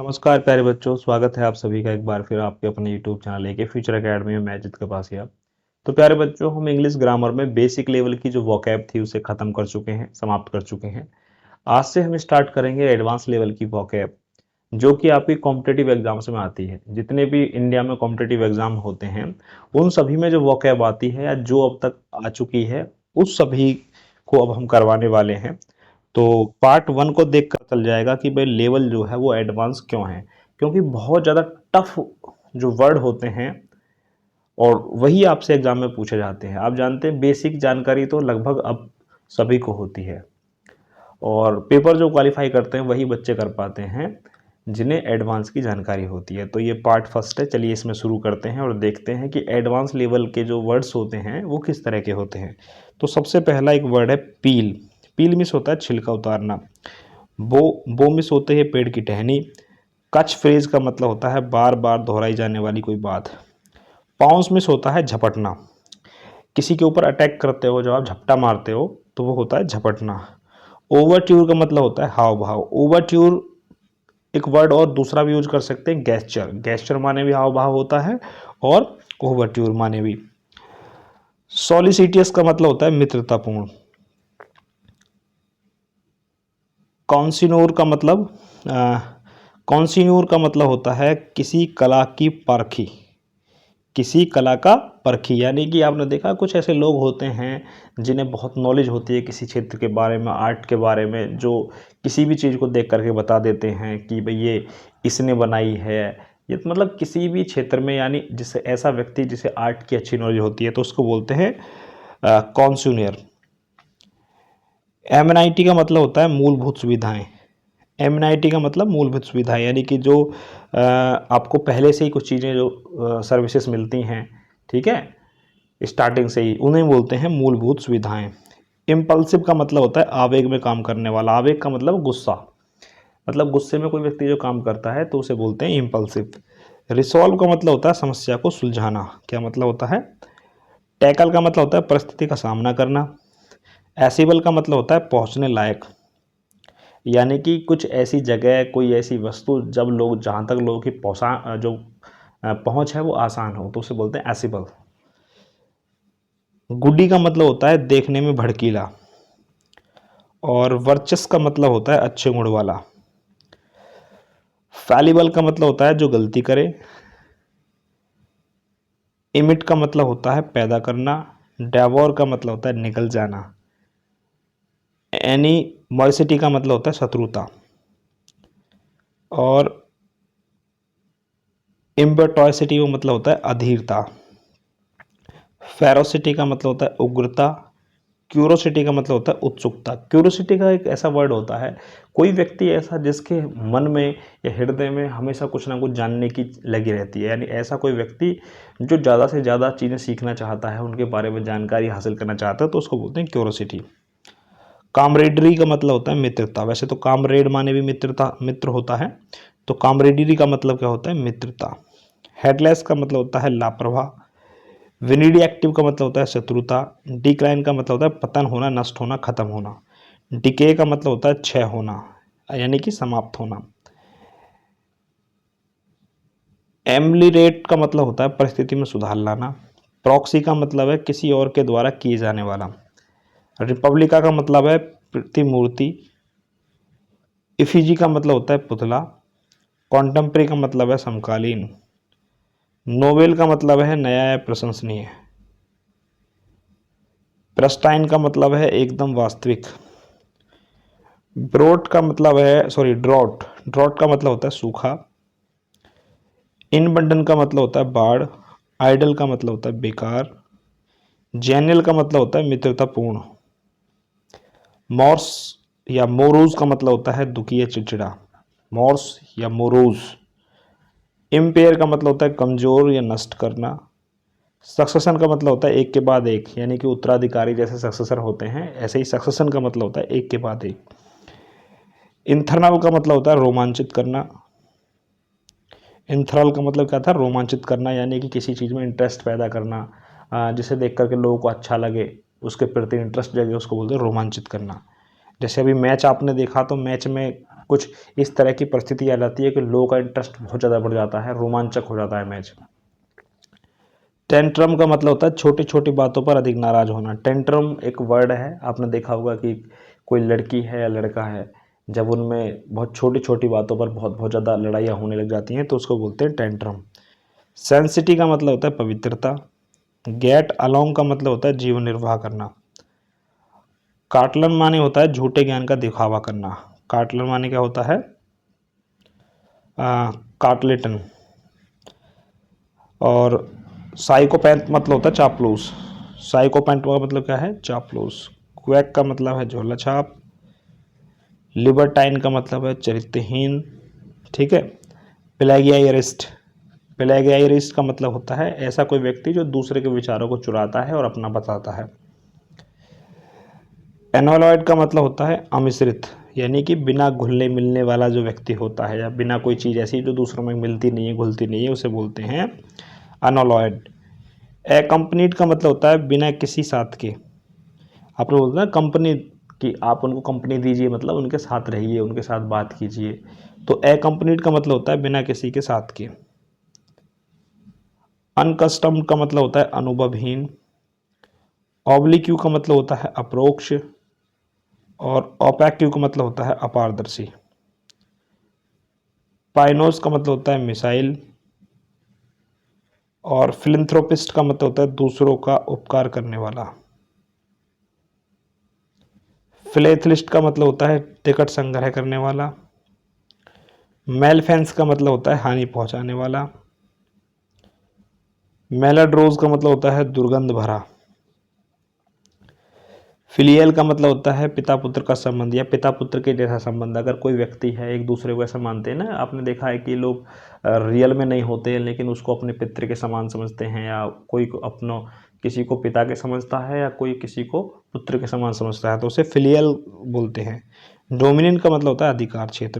नमस्कार प्यारे बच्चों, स्वागत है आप सभी का एक बार फिर आपके अपने यूट्यूब चैनल लेके फ्यूचर एकेडमी में मैं जित के पास आप। तो प्यारे बच्चों, हम इंग्लिश ग्रामर में बेसिक लेवल की जो वोकैब थी उसे खत्म कर चुके हैं, समाप्त कर चुके हैं। आज से हम स्टार्ट करेंगे एडवांस लेवल की वोकैब, जो कि आपकी कॉम्पिटेटिव एग्जाम्स में आती है। जितने भी इंडिया में कॉम्पिटेटिव एग्जाम होते हैं उन सभी में जो वोकैब आती है या जो अब तक आ चुकी है उस सभी को अब हम करवाने वाले हैं। तो पार्ट वन को देख कर चल जाएगा कि भाई लेवल जो है वो एडवांस क्यों है, क्योंकि बहुत ज़्यादा टफ जो वर्ड होते हैं और वही आपसे एग्जाम में पूछे जाते हैं। आप जानते हैं बेसिक जानकारी तो लगभग अब सभी को होती है और पेपर जो क्वालिफाई करते हैं वही बच्चे कर पाते हैं जिन्हें एडवांस की जानकारी होती है। तो ये पार्ट फर्स्ट है, चलिए इसमें शुरू करते हैं और देखते हैं कि एडवांस लेवल के जो वर्ड्स होते हैं वो किस तरह के होते हैं। तो सबसे पहला एक वर्ड है पील। पील मीन्स होता है छिलका उतारना। बो मिस होते हैं पेड़ की टहनी। कच फ्रेज का मतलब होता है बार बार दोहराई जाने वाली कोई बात। पाउंस मिस होता है झपटना। किसी के ऊपर अटैक करते हो, जब आप झपटा मारते हो तो वो होता है झपटना। ओवरट्यूर का मतलब होता है हाव भाव। ओवरट्यूर एक वर्ड और दूसरा भी यूज कर सकते हैं, गेस्चर। गेस्चर माने भी हाव भाव होता है और ओवरट्यूर माने भी। सॉलिसिटियस का मतलब होता है मित्रतापूर्ण। कॉन्सिनोर का मतलब कॉन्सिन्योर का मतलब होता है किसी कला की परखी। किसी कला का परखी यानी कि आपने देखा कुछ ऐसे लोग होते हैं जिन्हें बहुत नॉलेज होती है किसी क्षेत्र के बारे में, आर्ट के बारे में, जो किसी भी चीज़ को देख करके बता देते हैं कि भाई ये इसने बनाई है। ये तो मतलब किसी भी क्षेत्र में, यानी जिससे ऐसा व्यक्ति जिसे आर्ट की अच्छी नॉलेज होती है तो उसको बोलते हैं कॉन्स्यूनियर। एमएनआईटी का मतलब होता है मूलभूत सुविधाएं। एमएनआईटी का मतलब मूलभूत सुविधाएं यानी कि जो आपको पहले से ही कुछ चीज़ें जो सर्विसेज मिलती हैं, ठीक है, स्टार्टिंग से ही, उन्हें बोलते हैं मूलभूत सुविधाएं। इम्पल्सिव का मतलब होता है आवेग में काम करने वाला। आवेग का मतलब गुस्सा, मतलब गुस्से में कोई व्यक्ति जो काम करता है तो उसे बोलते हैं इम्पल्सिव। रिसॉल्व का मतलब होता है समस्या को सुलझाना। क्या मतलब होता है? टैकल का मतलब होता है परिस्थिति का सामना करना। एसिबल का मतलब होता है पहुंचने लायक, यानी कि कुछ ऐसी जगह, कोई ऐसी वस्तु जब लोग, जहाँ तक लोगों की पहुँचा जो पहुँच है वो आसान हो तो उसे बोलते हैं एसिबल। गुडी का मतलब होता है देखने में भड़कीला। और वर्चस्व का मतलब होता है अच्छे गुण वाला। फैलिबल का मतलब होता है जो गलती करे। इमिट का मतलब होता है पैदा करना। डेवोर का मतलब होता है निगल जाना। एनिमॉसिटी का मतलब होता है शत्रुता। और इम्पेटोसिटी का मतलब होता है अधीरता। फेरोसिटी का मतलब होता है उग्रता। क्यूरोसिटी का मतलब होता है उत्सुकता। क्यूरोसिटी का एक ऐसा वर्ड होता है, कोई व्यक्ति ऐसा जिसके मन में या हृदय में हमेशा कुछ ना कुछ जानने की लगी रहती है, यानी ऐसा कोई व्यक्ति जो ज़्यादा से ज़्यादा चीज़ें सीखना चाहता है, उनके बारे में जानकारी हासिल करना चाहता है, तो उसको बोलते हैं क्यूरोसिटी। कामरेडरी का मतलब होता है मित्रता। वैसे तो कामरेड माने भी मित्रता, मित्र होता है, तो कामरेडरी का मतलब क्या होता है? मित्रता। हेडलेस का मतलब होता है लापरवाह। विनिडी एक्टिव का मतलब होता है शत्रुता। डिक्लाइन का मतलब होता है पतन होना, नष्ट होना, खत्म होना। डिके का मतलब होता है क्षय होना, यानी कि समाप्त होना। एम्लिरेट का मतलब होता है परिस्थिति में सुधार लाना। प्रॉक्सी का मतलब है किसी और के द्वारा किए जाने वाला। रिपब्लिका का मतलब है प्रतिमूर्ति। इफिजी का मतलब होता है पुतला। कॉन्टेम्प्रेरी का मतलब है समकालीन। नोवेल का मतलब है नया या प्रशंसनीय। प्रेस्टाइन का मतलब है एकदम वास्तविक। ब्रोट का मतलब है, सॉरी, ड्रॉट। ड्रॉट का मतलब होता है सूखा। इनबंडन का मतलब होता है बाढ़। आइडल का मतलब होता है बेकार। जेनियल का मतलब होता है मित्रतापूर्ण। मॉर्स या मोरूज का मतलब होता है दुखी या चिड़चिड़ा। मॉर्स या मोरूज। इम्पेयर का मतलब होता है कमजोर या नष्ट करना। सक्सेशन का मतलब होता है एक के बाद एक, यानी कि उत्तराधिकारी जैसे सक्सेसर होते हैं ऐसे ही सक्सेशन का मतलब होता है एक के बाद एक। इंथरनल का मतलब होता है रोमांचित करना। इंथरल का मतलब क्या था? रोमांचित करना, यानी कि किसी चीज़ में इंटरेस्ट पैदा करना, जिसे देख करके लोगों को अच्छा लगे, उसके प्रति इंटरेस्ट जगे, उसको बोलते हैं रोमांचित करना। जैसे अभी मैच आपने देखा तो मैच में कुछ इस तरह की परिस्थिति आ जाती है कि लोगों का इंटरेस्ट बहुत ज़्यादा बढ़ जाता है, रोमांचक हो जाता है मैच। टेंट्रम का मतलब होता है छोटी छोटी बातों पर अधिक नाराज होना। टेंट्रम एक वर्ड है, आपने देखा होगा कि कोई लड़की है या लड़का है, जब उनमें बहुत छोटी छोटी बातों पर बहुत बहुत ज़्यादा लड़ाइयाँ होने लग जाती हैं तो उसको बोलते हैं टेंट्रम। सेंसिटी का मतलब होता है पवित्रता। गेट अलोंग का मतलब होता है जीवन निर्वाह करना। कार्टलन माने होता है झूठे ज्ञान का दिखावा करना। कार्टलन माने क्या होता है? कार्टलेटन। और साइकोपैथ मतलब होता है चापलूस। साइकोपैथ का मतलब क्या है? चापलूस। क्वैक का मतलब है झोला छाप। लिबर्टाइन का मतलब है चरित्रहीन। ठीक है। प्लेगियरिस्ट। प्लेगियरिस्ट का मतलब होता है ऐसा कोई व्यक्ति जो दूसरे के विचारों को चुराता है और अपना बताता है। एनोलॉयड का मतलब होता है अमिश्रित, यानी कि बिना घुलने मिलने वाला जो व्यक्ति होता है या बिना कोई चीज़ ऐसी जो दूसरों में मिलती नहीं है, घुलती नहीं है, उसे बोलते हैं अनोलॉयड। एकम्पनीड का मतलब होता है बिना किसी साथ के। आपने बोलते हैं कंपनी कि आप उनको कंपनी दीजिए, मतलब उनके साथ रहिए, उनके साथ बात कीजिए। तो एकम्पनीड का मतलब होता है बिना किसी के साथ के। अनकस्टम्ड का मतलब होता है अनुभवहीन। ऑब्लिक्यू का मतलब होता है अप्रोक्ष। और ओपैक्यू का मतलब होता है अपारदर्शी। पाइनोस का मतलब होता है मिसाइल। और फिलैंथ्रोपिस्ट का मतलब होता है दूसरों का उपकार करने वाला। फिलेथलिस्ट का मतलब होता है टिकट संग्रह करने वाला। मेलफेंस का मतलब होता है हानि पहुंचाने वाला। मेलाड्रोज का मतलब होता है दुर्गंध भरा। फिलियल का मतलब होता है पिता पुत्र का संबंध या पिता पुत्र के जैसा संबंध। अगर कोई व्यक्ति है, एक दूसरे को ऐसा मानते हैं ना, आपने देखा है कि लोग रियल में नहीं होते हैं लेकिन उसको अपने पित्र के समान समझते हैं, या कोई को अपनो किसी को पिता के समझता है या कोई किसी को पुत्र के समान समझता है, तो उसे फिलियल बोलते हैं। डोमिनेंट का मतलब होता है अधिकार क्षेत्र।